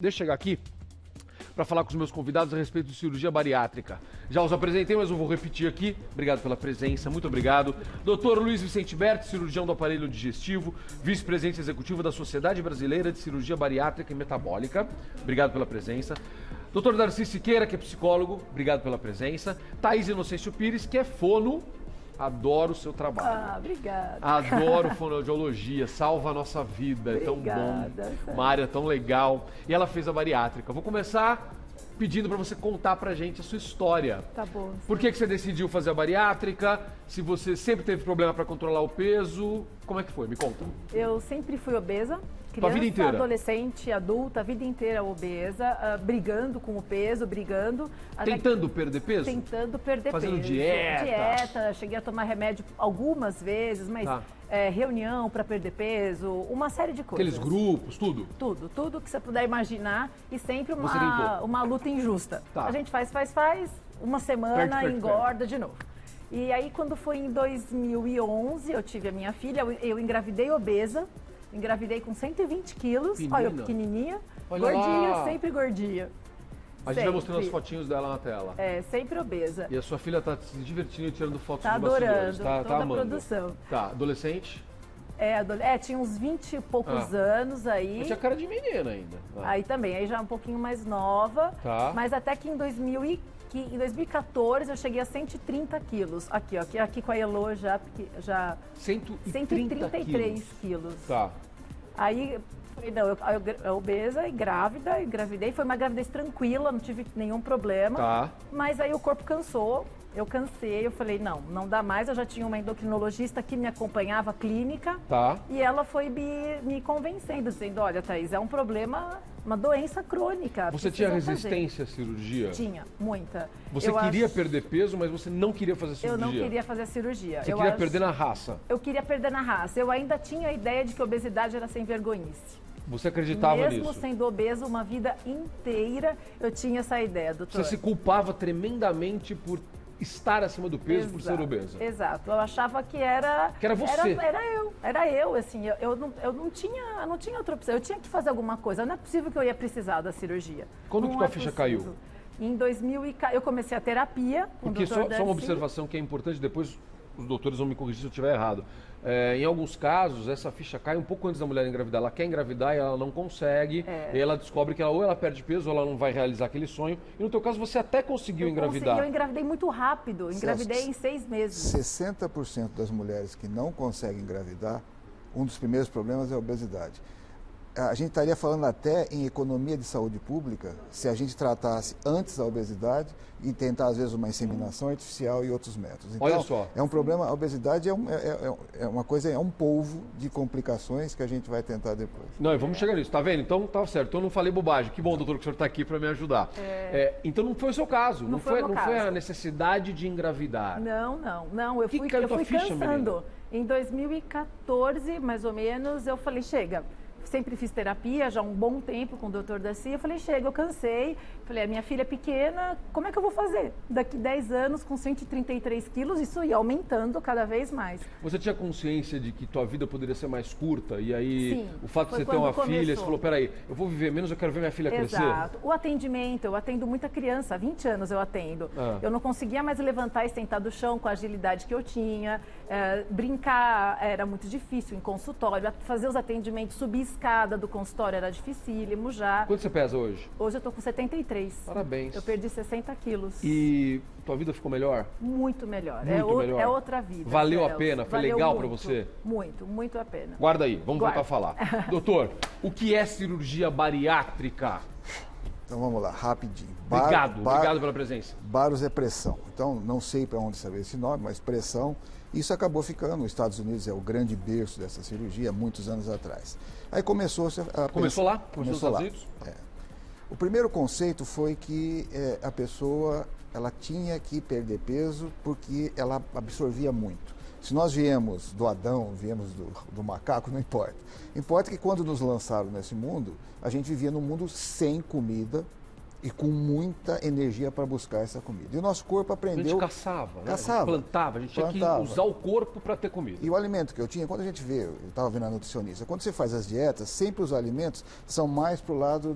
Deixa eu chegar aqui para falar com os meus convidados a respeito de cirurgia bariátrica. Já os apresentei, mas eu vou repetir aqui. Obrigado pela presença, muito obrigado. Dr. Luiz Vicente Berti, cirurgião do aparelho digestivo, vice-presidente executivo da Sociedade Brasileira de Cirurgia Bariátrica e Metabólica. Obrigado pela presença. Dr. Darcy Siqueira, que é psicólogo, obrigado pela presença. Thaís Inocêncio Pires, que é fono. Adoro o seu trabalho. Ah, obrigada. Adoro fonoaudiologia, salva a nossa vida, é tão bom, uma área tão legal. E ela fez a bariátrica. Vou começar pedindo para você contar pra gente a sua história. Tá bom. Por que você decidiu fazer a bariátrica? Se você sempre teve problema para controlar o peso, como é que foi? Me conta. Eu sempre fui obesa. Tua vida inteira? Adolescente, adulta, a vida inteira obesa, brigando com o peso, brigando. Tentando perder peso? Tentando perder Fazendo peso. dieta? Dieta, cheguei a tomar remédio algumas vezes, mas reunião para perder peso, uma série de coisas. Aqueles grupos, tudo? Tudo que você puder imaginar e sempre Você uma luta injusta. Tá. A gente faz, uma semana engorda de novo. E aí quando foi em 2011, eu tive a minha filha, eu engravidei obesa. Engravidei com 120 quilos, olha eu pequenininha, olha gordinha, lá. sempre gordinha. A gente vai mostrando as fotinhos dela na tela. É, sempre obesa. E a sua filha tá se divertindo e tirando fotos Tá de bastidores. adorando, toda tá a amando. produção. Tá, adolescente? Tinha uns 20 e poucos anos aí. Mas tinha cara de menina ainda. Aí também, aí já um pouquinho mais nova. Tá. Mas até que em 2014 eu cheguei a 130 quilos. Aqui com a Elô já 133 quilos. Tá. Aí, falei, não, eu obesa e grávida, engravidei. Foi uma gravidez tranquila, não tive nenhum problema. Tá. Mas aí o corpo cansou, eu cansei, eu falei, não dá mais. Eu já tinha uma endocrinologista que me acompanhava, clínica. Tá. E ela foi me convencendo, dizendo, olha, Thaís, é um problema, uma doença crônica. Você tinha resistência à cirurgia? Tinha, muita. Você queria perder peso, mas você não queria fazer cirurgia? Eu não queria fazer cirurgia. Você queria perder na raça? Eu queria perder na raça. Eu ainda tinha a ideia de que obesidade era sem vergonhice. Você acreditava nisso? Mesmo sendo obesa uma vida inteira, eu tinha essa ideia, doutor. Você se culpava tremendamente por estar acima do peso, por ser obesa? Exato. Eu achava que era... Que era você. Era eu, assim. Eu não tinha outra opção. Eu tinha que fazer alguma coisa. Não é possível que eu ia precisar da cirurgia. Quando que tua ficha caiu? Em 2000 eu comecei a terapia com o Porque doutor só uma observação que é importante, depois os doutores vão me corrigir se eu estiver errado. Em alguns casos, essa ficha cai um pouco antes da mulher engravidar. Ela quer engravidar e ela não consegue. E ela descobre que ou ela perde peso ou ela não vai realizar aquele sonho. E no teu caso, você até conseguiu engravidar. Eu engravidei muito rápido. Engravidei em 6 meses. 60% das mulheres que não conseguem engravidar, um dos primeiros problemas é a obesidade. A gente estaria falando até em economia de saúde pública se a gente tratasse antes a obesidade e tentar, às vezes, uma inseminação artificial e outros métodos. Então, olha só. É um problema, a obesidade é uma coisa, é um polvo de complicações que a gente vai tentar depois. Não, e vamos chegar nisso, tá vendo? Então, tá certo, então eu não falei bobagem. Que bom, doutor, que o senhor está aqui para me ajudar. Então não foi o seu caso, não foi a necessidade de engravidar. Não, eu fui cansando. Em 2014, mais ou menos, eu falei, chega. Sempre fiz terapia, já há um bom tempo com o doutor Darcy. Eu falei, chega, eu cansei. Falei, a minha filha é pequena, como é que eu vou fazer? Daqui 10 anos, com 133 quilos, isso ia aumentando cada vez mais. Você tinha consciência de que tua vida poderia ser mais curta? E aí, sim, o fato de você ter uma filha, você falou, peraí, eu vou viver menos, eu quero ver minha filha crescer? Exato. O atendimento, eu atendo muita criança, há 20 anos eu atendo. Eu não conseguia mais levantar e sentar do chão com a agilidade que eu tinha. Brincar era muito difícil em consultório. Fazer os atendimentos, subir escada do consultório era dificílimo já. Quanto você pesa hoje? Hoje eu tô com 73. Parabéns. Eu perdi 60 quilos. E tua vida ficou melhor? Muito melhor. Melhor. É outra vida. Valeu a pena? Foi legal para você? Muito a pena. Guarda aí, vamos voltar a falar. Doutor, o que é cirurgia bariátrica? Então vamos lá, rapidinho. Obrigado pela presença. Baros é pressão. Então, não sei para onde saber esse nome, mas pressão. Isso acabou ficando. Nos Estados Unidos é o grande berço dessa cirurgia, muitos anos atrás. Aí começou a... Começou lá? Começou nos lá. Estados Unidos? O primeiro conceito foi que a pessoa ela tinha que perder peso porque ela absorvia muito. Se nós viemos do Adão, viemos do macaco, não importa. Importa que quando nos lançaram nesse mundo, a gente vivia num mundo sem comida e com muita energia para buscar essa comida. E o nosso corpo aprendeu... A gente caçava, né? Caçava. A gente plantava, a gente tinha que usar o corpo para ter comida. E o alimento que eu tinha, quando a gente vê, eu estava vendo a nutricionista, quando você faz as dietas, sempre os alimentos são mais para o lado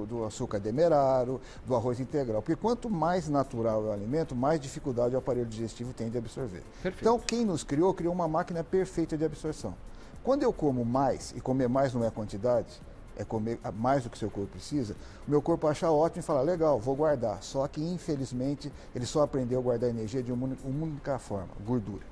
do açúcar demeraro, do arroz integral. Porque quanto mais natural é o alimento, mais dificuldade o aparelho digestivo tem de absorver. Perfeito. Então, quem nos criou uma máquina perfeita de absorção. Quando eu como mais, e comer mais não é quantidade, é comer mais do que o seu corpo precisa, o meu corpo acha ótimo e fala, legal, vou guardar. Só que, infelizmente, ele só aprendeu a guardar energia de uma única forma, gordura.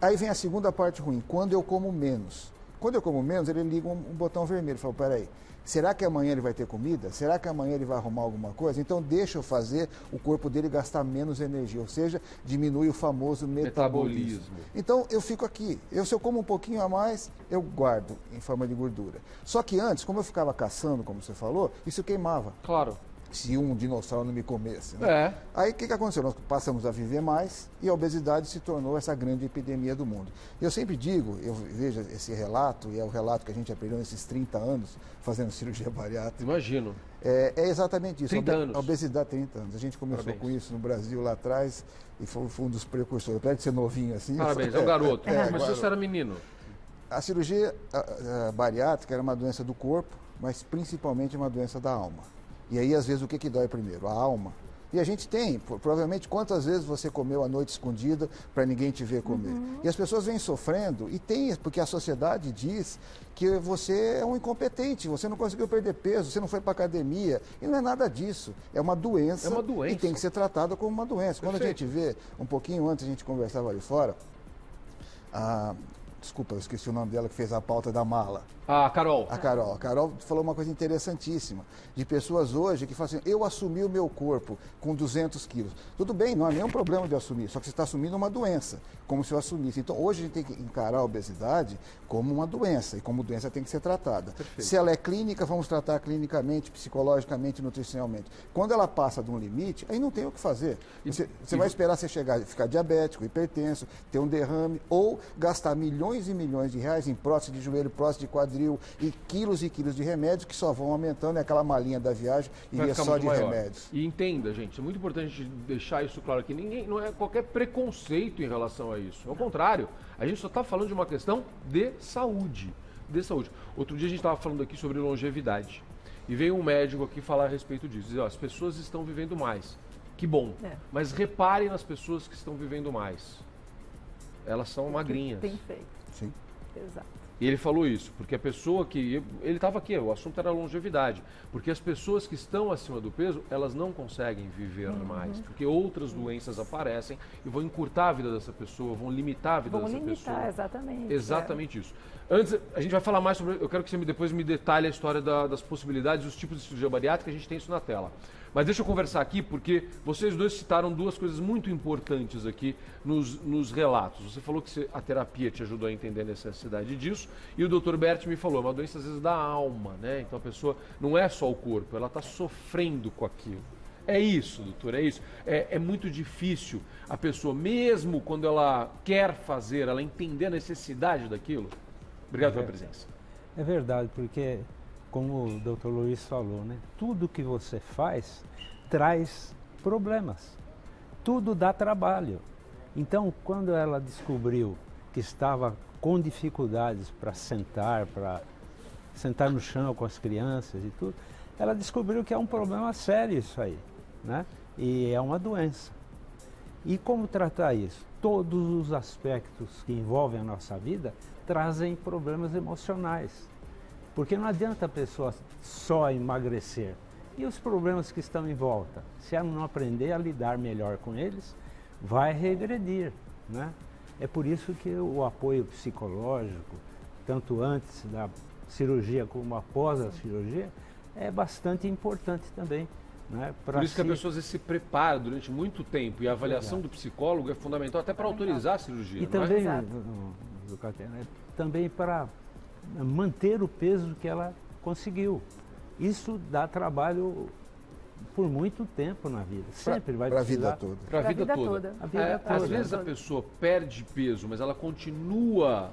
Aí vem a segunda parte ruim, quando eu como menos. Quando eu como menos, ele liga um botão vermelho, fala, peraí, será que amanhã ele vai ter comida? Será que amanhã ele vai arrumar alguma coisa? Então deixa eu fazer o corpo dele gastar menos energia, ou seja, diminui o famoso metabolismo. Então eu fico aqui, se eu como um pouquinho a mais, eu guardo em forma de gordura. Só que antes, como eu ficava caçando, como você falou, isso queimava. Claro. Se um dinossauro não me comesse. Né? Aí o que aconteceu? Nós passamos a viver mais e a obesidade se tornou essa grande epidemia do mundo. Eu sempre digo, eu vejo esse relato, e é o relato que a gente aprendeu nesses 30 anos fazendo cirurgia bariátrica. Imagino. É exatamente isso. 30 anos. A obesidade, 30 anos. A gente começou com isso no Brasil lá atrás e foi um dos precursores. Apesar de ser novinho assim. Parabéns, é um garoto. Começou garoto. Você era menino. A cirurgia bariátrica era uma doença do corpo, mas principalmente uma doença da alma. E aí, às vezes, o que dói primeiro? A alma. E a gente tem, provavelmente, quantas vezes você comeu à noite escondida para ninguém te ver comer. E as pessoas vêm sofrendo, e tem, porque a sociedade diz que você é um incompetente, você não conseguiu perder peso, você não foi para academia. E não é nada disso. É uma doença. É uma doença. E tem que ser tratada como uma doença. Quando a gente vê, um pouquinho antes a gente conversava ali fora, desculpa, eu esqueci o nome dela que fez a pauta da mala. A Carol. A Carol falou uma coisa interessantíssima, de pessoas hoje que falam assim, eu assumi o meu corpo com 200 quilos. Tudo bem, não há nenhum problema de assumir, só que você está assumindo uma doença, como se eu assumisse. Então, hoje a gente tem que encarar a obesidade como uma doença, e como doença tem que ser tratada. Perfeito. Se ela é clínica, vamos tratar clinicamente, psicologicamente, nutricionalmente. Quando ela passa de um limite, aí não tem o que fazer. Você vai esperar você ficar diabético, hipertenso, ter um derrame, ou gastar milhões e milhões de reais em prótese de joelho, prótese de quadril, e quilos de remédios que só vão aumentando, é aquela malinha da viagem iria só de remédios. E entenda, gente, é muito importante deixar isso claro aqui, não é qualquer preconceito em relação a isso. Ao contrário, a gente só está falando de uma questão de saúde. Outro dia a gente estava falando aqui sobre longevidade. E veio um médico aqui falar a respeito disso. Dizer, as pessoas estão vivendo mais. Que bom. Mas reparem nas pessoas que estão vivendo mais. Elas são magrinhas. Tem feito. Sim. Exato. E ele falou isso, porque a pessoa que... Ele estava aqui, o assunto era longevidade. Porque as pessoas que estão acima do peso, elas não conseguem viver mais. Porque outras doenças aparecem e vão encurtar a vida dessa pessoa, vão limitar a vida dessa pessoa. Exatamente. Exatamente isso. Antes, a gente vai falar mais sobre... Eu quero que você depois me detalhe a história das possibilidades, os tipos de cirurgia bariátrica, a gente tem isso na tela. Mas deixa eu conversar aqui, porque vocês dois citaram duas coisas muito importantes aqui nos relatos. Você falou que a terapia te ajudou a entender a necessidade disso, e o Dr. Bert me falou, é uma doença às vezes da alma, né? Então a pessoa não é só o corpo, ela está sofrendo com aquilo. É isso, doutor, é isso. É muito difícil a pessoa, mesmo quando ela quer fazer, ela entender a necessidade daquilo. Obrigado pela presença. É verdade, porque... Como o Dr. Luiz falou, né? Tudo que você faz traz problemas. Tudo dá trabalho. Então, quando ela descobriu que estava com dificuldades para sentar no chão com as crianças e tudo, ela descobriu que é um problema sério isso aí, né? E é uma doença. E como tratar isso? Todos os aspectos que envolvem a nossa vida trazem problemas emocionais. Porque não adianta a pessoa só emagrecer. E os problemas que estão em volta? Se ela não aprender a lidar melhor com eles, vai regredir, né? É por isso que o apoio psicológico, tanto antes da cirurgia como após a cirurgia, é bastante importante também. Né? Por isso que a pessoa se prepara durante muito tempo e a avaliação do psicólogo é fundamental até para autorizar a cirurgia. E também, também para manter o peso que ela conseguiu. Isso dá trabalho por muito tempo na vida. Sempre vai precisar. Para a vida toda. Às vezes a pessoa perde peso, mas ela continua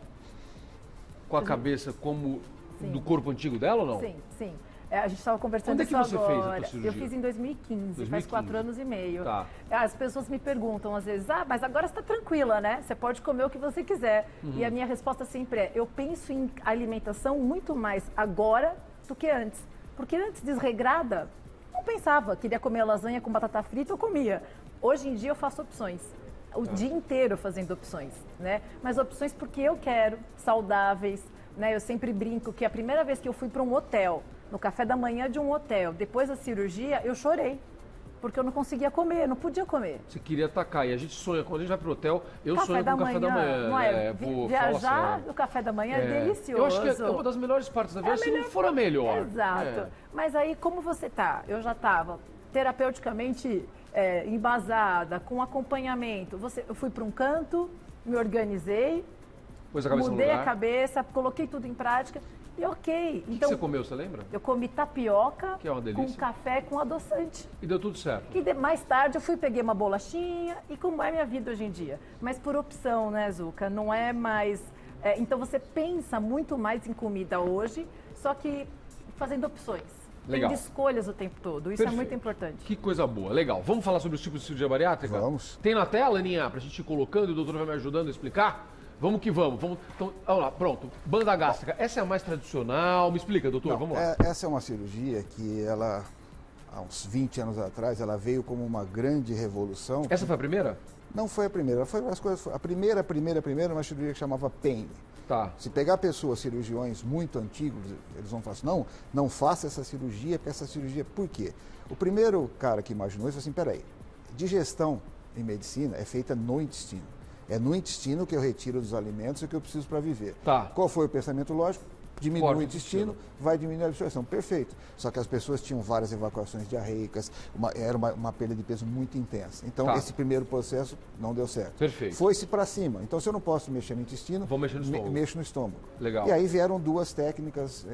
com a cabeça como do corpo antigo dela ou não? Sim, sim. A gente estava conversando Quando é que isso você agora. fez a tua cirurgia? Eu fiz em 2015, faz 4 anos e meio. Tá. As pessoas me perguntam às vezes, mas agora você está tranquila, né? Você pode comer o que você quiser. E a minha resposta sempre é, eu penso em alimentação muito mais agora do que antes. Porque antes, desregrada, não pensava. Queria comer lasanha com batata frita, eu comia. Hoje em dia eu faço opções. O dia inteiro fazendo opções, né? Mas opções porque eu quero, saudáveis, né? Eu sempre brinco que a primeira vez que eu fui para um hotel, no café da manhã de um hotel, depois da cirurgia, eu chorei. Porque eu não conseguia comer, não podia comer. Você queria atacar. E a gente sonha, quando a gente vai pro hotel, eu café sonho com o café da manhã. Não é? Viajar no café da manhã é delicioso. Eu acho que é uma das melhores partes da viagem, se não for a melhor. Exato. Mas aí, como você tá? Eu já estava terapeuticamente embasada, com acompanhamento. Eu fui para um canto, me organizei, mudei a cabeça, coloquei tudo em prática. E ok. O que você comeu, você lembra? Eu comi tapioca que é uma delícia, com café com adoçante. E deu tudo certo. Mais tarde eu peguei uma bolachinha e como é minha vida hoje em dia. Mas por opção, né, Zucca? Não é mais... então você pensa muito mais em comida hoje, só que fazendo opções. Legal. Tendo escolhas o tempo todo. Isso é muito importante. Que coisa boa. Legal. Vamos falar sobre os tipos de cirurgia bariátrica? Vamos. Tem na tela, Aninha, pra gente ir colocando e o doutor vai me ajudando a explicar? Vamos que vamos. Então, vamos lá, pronto. Banda gástrica, essa é a mais tradicional. Me explica, doutor, vamos lá. Essa é uma cirurgia que ela, há uns 20 anos atrás, ela veio como uma grande revolução. Essa foi a primeira? Não foi a primeira, foi as coisas. A primeira, uma cirurgia que chamava PEN. Tá. Se pegar pessoas, cirurgiões muito antigos, eles vão falar assim, não faça essa cirurgia, porque essa cirurgia... Por quê? O primeiro cara que imaginou isso, assim, peraí, digestão em medicina é feita no intestino. É no intestino que eu retiro dos alimentos e que eu preciso para viver. Tá. Qual foi o pensamento lógico? Diminui o intestino, vai diminuir a absorção. Perfeito. Só que as pessoas tinham várias evacuações diarreicas, era uma perda de peso muito intensa. Então, esse primeiro processo não deu certo. Perfeito. Foi-se para cima. Então, se eu não posso mexer no intestino, vou mexer no estômago. Mexo no estômago. Legal. E aí vieram 2 técnicas.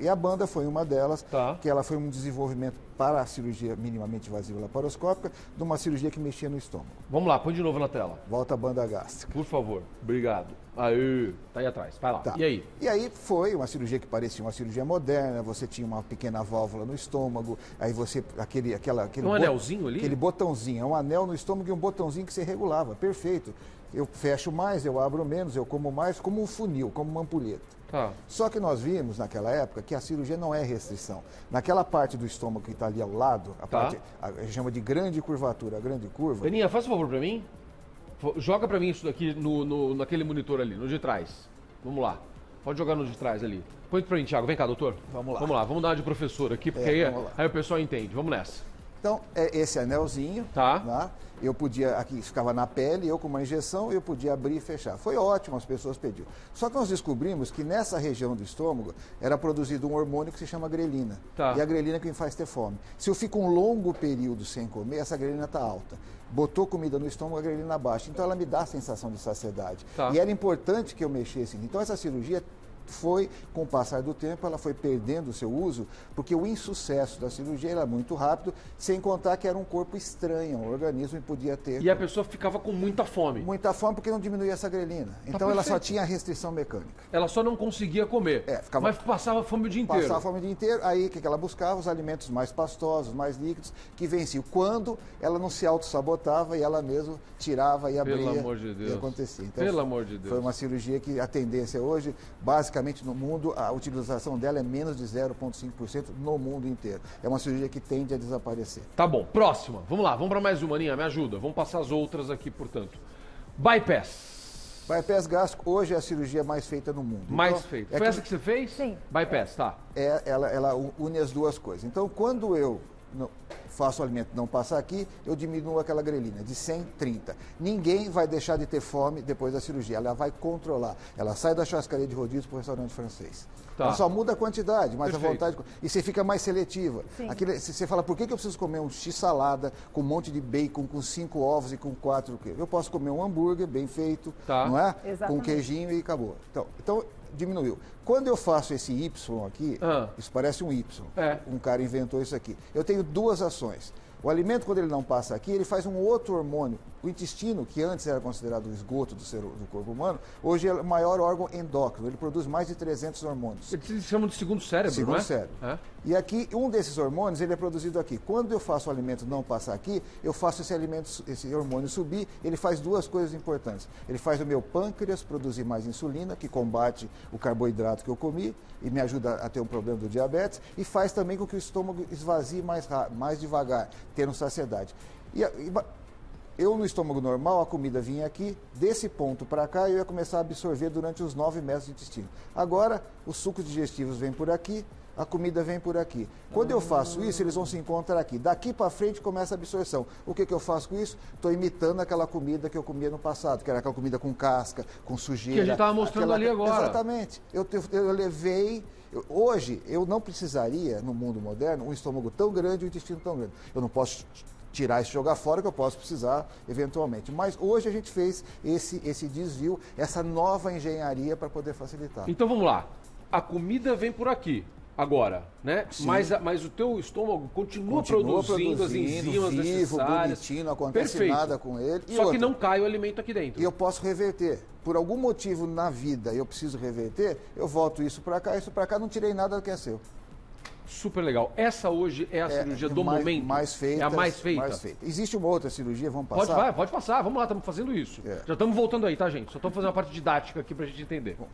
E a banda foi uma delas, que ela foi um desenvolvimento para a cirurgia minimamente invasiva laparoscópica, de uma cirurgia que mexia no estômago. Vamos lá, põe de novo na tela. Volta a banda gástrica. Por favor. Obrigado. Aí, tá aí atrás. Vai lá. Tá. E aí? E aí foi uma cirurgia que parecia uma cirurgia moderna, você tinha uma pequena válvula no estômago, aí você, aquele anelzinho ali? Aquele botãozinho, é um anel no estômago e um botãozinho que você regulava, perfeito. Eu fecho mais, eu abro menos, eu como mais, como um funil, como uma ampulheta. Tá. Só que nós vimos naquela época que a cirurgia não é restrição. Naquela parte do estômago que está ali ao lado, a gente chama de grande curvatura, a grande curva. Aninha, faz um favor para mim. Joga para mim isso daqui naquele monitor ali, no de trás. Vamos lá. Pode jogar no de trás ali. Põe para mim, Thiago. Vem cá, doutor. Vamos lá. Vamos lá, vamos dar de professor aqui, porque aí o pessoal entende. Vamos nessa. Então, esse anelzinho, né? Eu podia, aqui ficava na pele, eu com uma injeção, eu podia abrir e fechar. Foi ótimo, as pessoas pediam. Só que nós descobrimos que nessa região do estômago era produzido um hormônio que se chama grelina. Tá. E a grelina é quem faz ter fome. Se eu fico um longo período sem comer, essa grelina está alta. Botou comida no estômago, a grelina baixa. Então ela me dá a sensação de saciedade. Tá. E era importante que eu mexesse. Então essa cirurgia foi, com o passar do tempo, ela foi perdendo o seu uso, porque o insucesso da cirurgia era muito rápido, sem contar que era um corpo estranho, um organismo e podia ter... E a pessoa ficava com muita fome. Muita fome porque não diminuía essa grelina. Então ela só tinha restrição mecânica. Ela só não conseguia comer, mas passava fome o dia inteiro. Passava fome o dia inteiro, aí o que ela buscava? Os alimentos mais pastosos, mais líquidos, que venciam. Quando ela não se autossabotava e ela mesmo tirava e abria. Pelo amor de Deus. E acontecia. Então, pelo amor de Deus. Foi uma cirurgia que a tendência hoje, basicamente no mundo, a utilização dela é menos de 0,5% no mundo inteiro. É uma cirurgia que tende a desaparecer. Tá bom, próxima. Vamos lá, vamos para mais uma, Aninha, me ajuda. Vamos passar as outras aqui, portanto. Bypass. Bypass gástrico hoje é a cirurgia mais feita no mundo. Mais feita. Foi essa que você fez? Sim. Bypass, tá. Ela une as duas coisas. Então, quando eu faço o alimento não passar aqui, eu diminuo aquela grelina de 130. Ninguém vai deixar de ter fome depois da cirurgia, ela vai controlar. Ela sai da churrascaria de rodízio para o restaurante francês. Tá. Ela só muda a quantidade, mas Perfeito. a vontade... E você fica mais seletiva. Sim. Você fala, por que eu preciso comer um x-salada com um monte de bacon, com 5 ovos e com 4 queijos? Eu posso comer um hambúrguer bem feito, não é? Exatamente. Com queijinho e acabou. Então, diminuiu. quando eu faço esse Y aqui, isso parece um Y. Um cara inventou isso aqui. Eu tenho duas ações. O alimento, quando ele não passa aqui, ele faz um outro hormônio. O intestino, que antes era considerado o esgoto do corpo humano, hoje é o maior órgão endócrino. Ele produz mais de 300 hormônios. Eles chamam de segundo cérebro, segundo não é? Cérebro. E aqui, um desses hormônios, ele é produzido aqui. Quando eu faço o alimento não passar aqui, eu faço esse hormônio subir. Ele faz duas coisas importantes. Ele faz o meu pâncreas produzir mais insulina, que combate o carboidrato que eu comi e me ajuda a ter um problema do diabetes. E faz também com que o estômago esvazie mais devagar, tendo saciedade. Eu, no estômago normal, a comida vinha aqui, desse ponto para cá, eu ia começar a absorver durante os 9 metros de intestino. Agora, os sucos digestivos vêm por aqui, a comida vem por aqui. Quando eu faço isso, eles vão se encontrar aqui. Daqui para frente começa a absorção. O que eu faço com isso? Estou imitando aquela comida que eu comia no passado, que era aquela comida com casca, com sujeira. Que a gente estava mostrando ali agora. Exatamente. Eu levei... Hoje, eu não precisaria, no mundo moderno, um estômago tão grande e um intestino tão grande. Eu não posso tirar isso e jogar fora, que eu posso precisar eventualmente. Mas hoje a gente fez esse desvio, essa nova engenharia para poder facilitar. Então vamos lá. A comida vem por aqui agora, né? Mas o teu estômago continua produzindo as enzimas necessárias. Bonitinho, não acontece nada com ele. Só que não cai o alimento aqui dentro. E eu posso reverter. Por algum motivo na vida eu preciso reverter, eu volto isso para cá, não tirei nada do que é seu. Super legal. Essa hoje é a cirurgia do momento? Mais feita. É a mais feita? Mais feita. Existe uma outra cirurgia, vamos passar? Pode passar, vamos lá, estamos fazendo isso. Já estamos voltando aí, tá, gente? Só estamos fazendo uma parte didática aqui para a gente entender. Bom,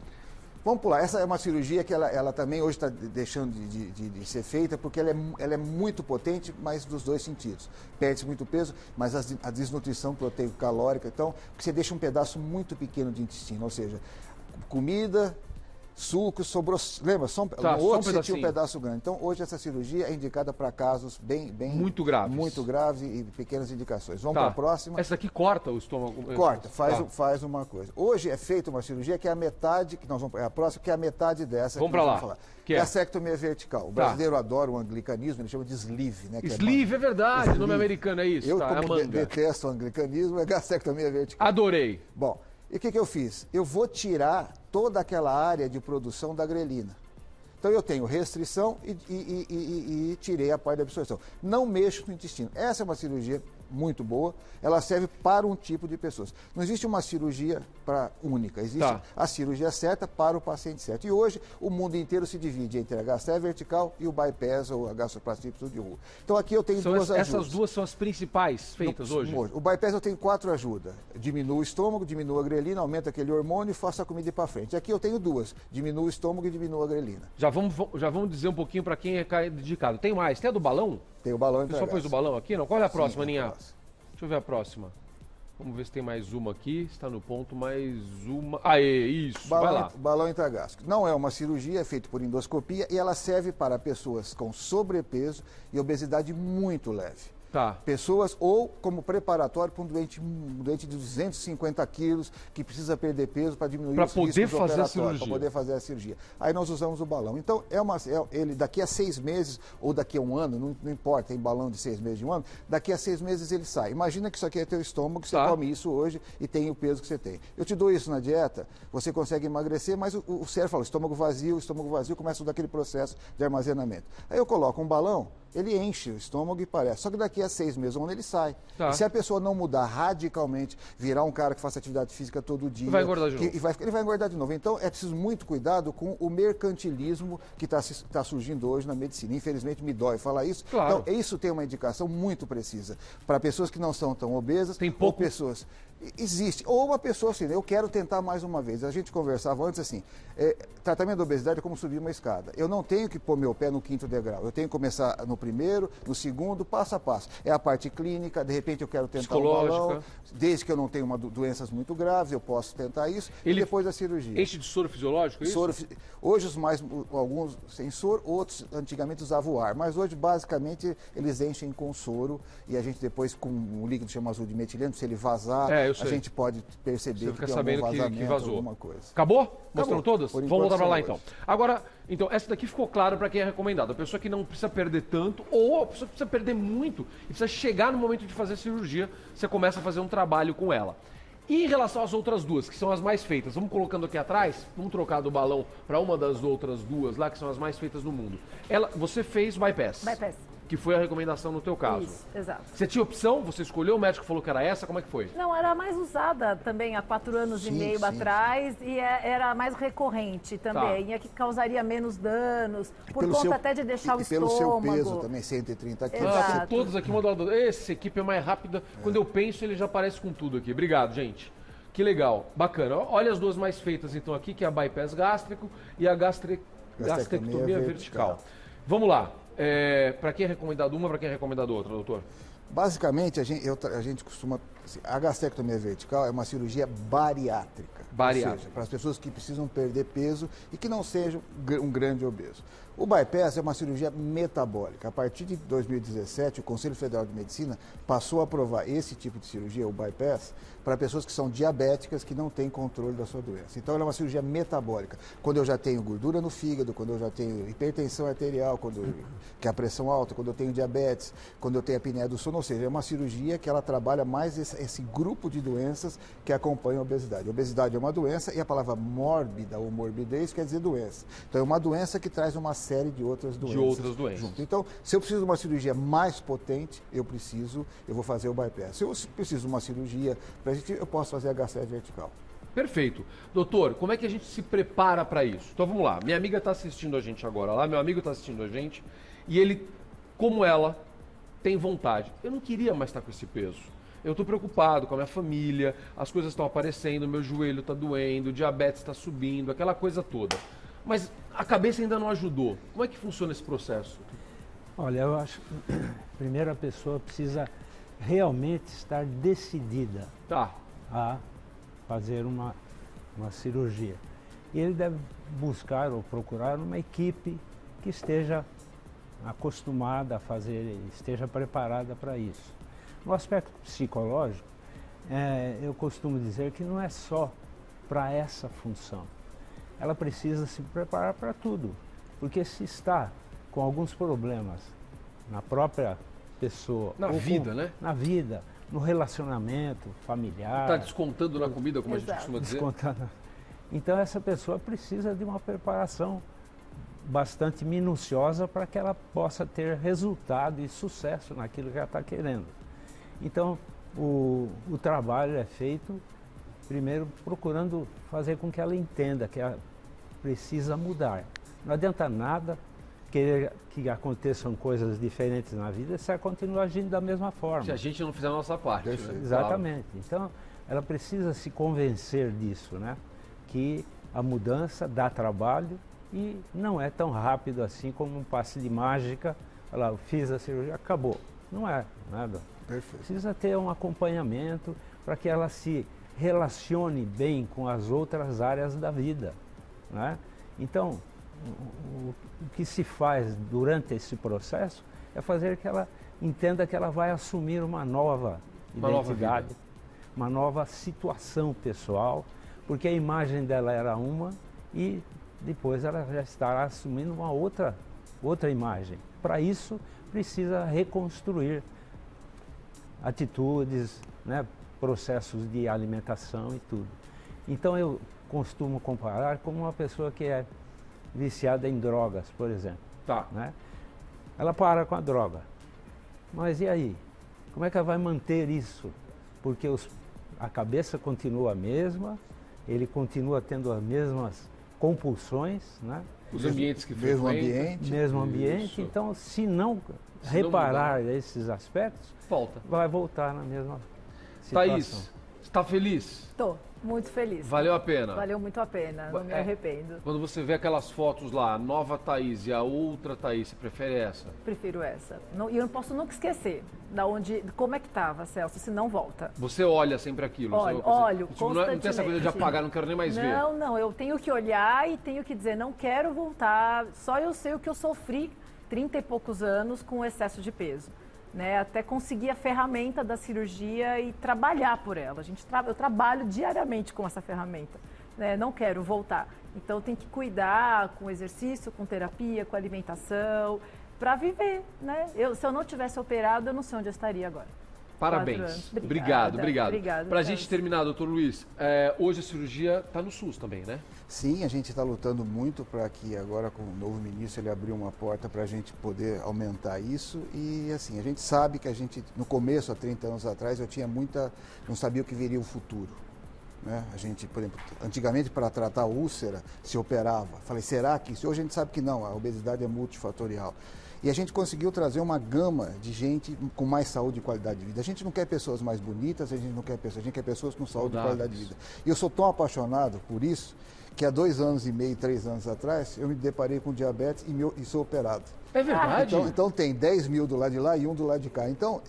vamos pular. Essa é uma cirurgia que ela também hoje está deixando de ser feita, porque ela é muito potente, mas dos dois sentidos. Perde-se muito peso, mas a desnutrição proteico-calórica, então, você deixa um pedaço muito pequeno de intestino, ou seja, comida, suco, sobrou, lembra? No outro você tinha um pedaço grande. Então, hoje essa cirurgia é indicada para casos bem... Muito graves. Muito graves e pequenas indicações. Vamos para a próxima. Essa aqui corta o estômago? Corta, faz uma coisa. Hoje é feita uma cirurgia que é a metade, a próxima, que é a metade dessa. Vamos para lá. Falar, que é a sectomia vertical. O brasileiro adora o anglicanismo, ele chama de sleeve, né? Sleeve, é verdade, o nome americano é isso. Eu, como detesto o anglicanismo, é a sectomia vertical. Adorei. Bom, e o que eu fiz? Eu vou tirar toda aquela área de produção da grelina. Então eu tenho restrição e tirei a parte da absorção. Não mexo no intestino. Essa é uma cirurgia muito boa, ela serve para um tipo de pessoas. Não existe uma cirurgia única, existe a cirurgia certa para o paciente certo. E hoje o mundo inteiro se divide entre a HCE vertical e o bypass ou a gastroplastia de rua. Então aqui eu tenho duas ajudas. Essas duas são as principais feitas hoje? O bypass eu tenho 4 ajudas. Diminua o estômago, diminua a grelina, aumenta aquele hormônio e faço a comida ir para frente. Aqui eu tenho 2, diminua o estômago e diminua a grelina. Já vamos dizer um pouquinho para quem é dedicado. Tem mais? Tem a do balão? Tem o balão intragás. Você só pôs o balão aqui? Não? Qual é a próxima, Aninha? Deixa eu ver a próxima. Vamos ver se tem mais uma aqui. Está no ponto, mais uma. Aê, isso, vai lá. Balão intragástrico. Não é uma cirurgia, é feito por endoscopia e ela serve para pessoas com sobrepeso e obesidade muito leve. Pessoas ou como preparatório para um doente de 250 quilos que precisa perder peso para diminuir os riscos do operatório, para poder fazer a cirurgia. Aí nós usamos o balão. Então, ele daqui a 6 meses ou daqui a 1 ano, não importa, tem balão de 6 meses, de 1 ano, daqui a 6 meses ele sai. Imagina que isso aqui é teu estômago, que você come isso hoje e tem o peso que você tem. Eu te dou isso na dieta, você consegue emagrecer, mas o cérebro fala, estômago vazio, começa todo aquele processo de armazenamento. Aí eu coloco um balão, ele enche o estômago e parece. Só que daqui a 6 meses, ele sai. E se a pessoa não mudar radicalmente, virar um cara que faça atividade física todo dia... Vai engordar de novo. Ele vai engordar de novo. Então, é preciso muito cuidado com o mercantilismo que está surgindo hoje na medicina. Infelizmente, me dói falar isso. Então, isso tem uma indicação muito precisa. Para pessoas que não são tão obesas... Tem pouco... Ou pessoas... Existe. Ou uma pessoa assim, eu quero tentar mais uma vez. A gente conversava antes assim, tratamento da obesidade é como subir uma escada. Eu não tenho que pôr meu pé no 5º degrau. Eu tenho que começar no primeiro, no segundo, passo a passo. É a parte clínica, de repente eu quero tentar um balão. Desde que eu não tenha doenças muito graves, eu posso tentar isso. E depois a cirurgia. Enche de soro fisiológico, é isso? Hoje alguns sem soro, outros antigamente usavam o ar. Mas hoje, basicamente, eles enchem com soro e a gente depois, com um líquido chamado azul de metileno, se ele vazar... a gente pode perceber que tem algum vazamento, que vazou. Alguma coisa. Acabou? Mostrando todas? Vamos voltar para lá então. Agora, essa daqui ficou claro para quem é recomendado. A pessoa que não precisa perder tanto ou a pessoa que precisa perder muito e precisa chegar no momento de fazer a cirurgia, você começa a fazer um trabalho com ela. E em relação às outras duas, que são as mais feitas, vamos colocando aqui atrás, vamos trocar do balão para uma das outras duas lá, que são as mais feitas no mundo. Você fez bypass. Bypass. Que foi a recomendação no teu caso. Isso, exato. Você tinha opção? Você escolheu, o médico falou que era essa? Como é que foi? Não, era a mais usada também há 4 anos e meio atrás e era mais recorrente também. E que causaria menos danos, por conta até de deixar o estômago. Pelo seu peso também, 130 quilos. Exato. Todos aqui, essa equipe é mais rápida. Quando eu penso, ele já aparece com tudo aqui. Obrigado, gente. Que legal, bacana. Olha as duas mais feitas então aqui, que é a bypass gástrico e a gastrectomia vertical. Vamos lá. Para quem é recomendado uma, para quem é recomendado outra, doutor? Basicamente, a gente costuma... Assim, a gastrectomia vertical é uma cirurgia bariátrica. Ou seja, para as pessoas que precisam perder peso e que não sejam um grande obeso. O bypass é uma cirurgia metabólica. A partir de 2017, o Conselho Federal de Medicina passou a aprovar esse tipo de cirurgia, o bypass, para pessoas que são diabéticas, que não têm controle da sua doença. Então, ela é uma cirurgia metabólica. Quando eu já tenho gordura no fígado, quando eu já tenho hipertensão arterial, que é a pressão alta, quando eu tenho diabetes, quando eu tenho apneia do sono, ou seja, é uma cirurgia que ela trabalha mais esse grupo de doenças que acompanham a obesidade. A obesidade é uma doença e a palavra mórbida ou morbidez quer dizer doença. Então, é uma doença que traz uma série de outras doenças. Junto. Então, se eu preciso de uma cirurgia mais potente, eu vou fazer o bypass. Se eu preciso de uma cirurgia, eu posso fazer a gastrectomia vertical. Perfeito. Doutor, como é que a gente se prepara para isso? Então vamos lá. Minha amiga está assistindo a gente agora lá, meu amigo está assistindo a gente, e ele, como ela, tem vontade. Eu não queria mais estar com esse peso. Eu estou preocupado com a minha família, as coisas estão aparecendo, meu joelho está doendo, o diabetes está subindo, aquela coisa toda. Mas a cabeça ainda não ajudou. Como é que funciona esse processo? Olha, eu acho que primeiro a pessoa precisa realmente estar decidida a fazer uma cirurgia. E ele deve buscar ou procurar uma equipe que esteja acostumada a fazer, esteja preparada para isso. No aspecto psicológico, eu costumo dizer que não é só para essa função. Ela precisa se preparar para tudo, porque se está com alguns problemas na própria pessoa, na vida, né? Na vida, no relacionamento familiar. Está descontando na comida, como a gente costuma dizer. Descontando. Então essa pessoa precisa de uma preparação bastante minuciosa para que ela possa ter resultado e sucesso naquilo que ela está querendo. Então o trabalho é feito primeiro procurando fazer com que ela entenda que ela precisa mudar. Não adianta nada querer que aconteçam coisas diferentes na vida se ela continua agindo da mesma forma. Se a gente não fizer a nossa parte. Né? Exatamente. Então, ela precisa se convencer disso, né? Que a mudança dá trabalho e não é tão rápido assim como um passe de mágica. Olha lá, eu fiz a cirurgia, acabou. Não é nada. Perfeito. Precisa ter um acompanhamento para que ela se relacione bem com as outras áreas da vida, né? Então, o que se faz durante esse processo é fazer que ela entenda que ela vai assumir uma nova identidade, uma nova situação pessoal, porque a imagem dela era uma e depois ela já estará assumindo uma outra imagem. Para isso, precisa reconstruir atitudes, né, processos de alimentação e tudo. Então eu costumo comparar como uma pessoa que é viciada em drogas, por exemplo. Né? Ela para com a droga. Mas e aí? Como é que ela vai manter isso? Porque a cabeça continua a mesma, ele continua tendo as mesmas compulsões, né? Os ambientes que mesmo ambiente. Então, se não reparar esses aspectos, vai voltar na mesma situação. Thaís, está feliz? Estou muito feliz. Valeu a pena? Valeu muito a pena, não me arrependo. Quando você vê aquelas fotos lá, a nova Thaís e a outra Thaís, você prefere essa? Prefiro essa. E eu não posso nunca esquecer como é que estava, Celso, se não volta. Você olha sempre aquilo? Olho, constantemente. Não tem essa coisa de apagar, não quero nem mais ver. Não, eu tenho que olhar e tenho que dizer, não quero voltar, só eu sei o que eu sofri 30 e poucos anos com excesso de peso. Né, até conseguir a ferramenta da cirurgia e trabalhar por ela. Eu trabalho diariamente com essa ferramenta, né, não quero voltar. Então tem que cuidar com exercício, com terapia, com alimentação, para viver. Né? Se eu não tivesse operado, eu não sei onde eu estaria agora. Parabéns. Obrigado. Para a gente terminar, doutor Luiz, hoje a cirurgia está no SUS também, né? Sim, a gente está lutando muito para que agora com o novo ministro ele abriu uma porta para a gente poder aumentar isso. E assim, a gente sabe que no começo, há 30 anos atrás, não sabia o que viria o futuro. Né? A gente, por exemplo, antigamente para tratar a úlcera se operava. Falei, será que isso? Hoje a gente sabe que não, a obesidade é multifatorial. E a gente conseguiu trazer uma gama de gente com mais saúde e qualidade de vida. A gente não quer pessoas mais bonitas, a gente quer pessoas com saúde e qualidade de vida. E eu sou tão apaixonado por isso que há 2 anos e meio, 3 anos atrás, eu me deparei com diabetes e sou operado. É verdade? Então tem 10 mil do lado de lá e 1 do lado de cá. Então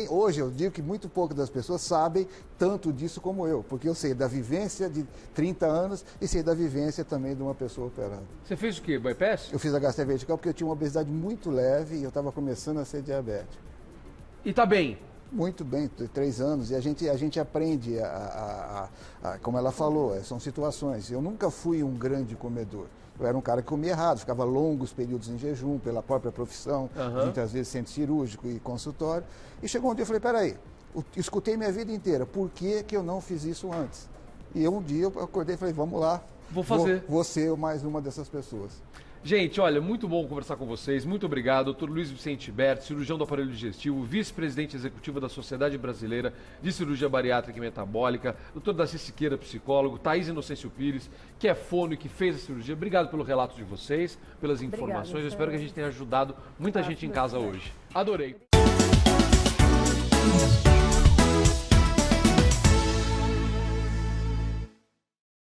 hoje eu digo que muito pouco das pessoas sabem tanto disso como eu, porque eu sei da vivência de 30 anos e sei da vivência também de uma pessoa operada. Você fez o quê? Bypass? Eu fiz a gastrite vertical porque eu tinha uma obesidade muito leve e eu estava começando a ser diabético. E tá bem? Muito bem, 3 anos, e a gente aprende, como ela falou, são situações. Eu nunca fui um grande comedor. Eu era um cara que comia errado, ficava longos períodos em jejum pela própria profissão, muitas vezes centro cirúrgico e consultório. E chegou um dia e falei, peraí, escutei minha vida inteira, por que eu não fiz isso antes? E um dia eu acordei e falei, vamos lá. Vou fazer. Vou ser mais uma dessas pessoas. Gente, olha, muito bom conversar com vocês. Muito obrigado. Dr. Luiz Vicente Berto, cirurgião do aparelho digestivo, vice-presidente executivo da Sociedade Brasileira de Cirurgia Bariátrica e Metabólica, Dr. Daci Siqueira, psicólogo, Thaís Inocêncio Pires, que é fono e que fez a cirurgia. Obrigado pelo relato de vocês, pelas informações. Eu espero que a gente tenha ajudado muita gente em casa hoje. Adorei.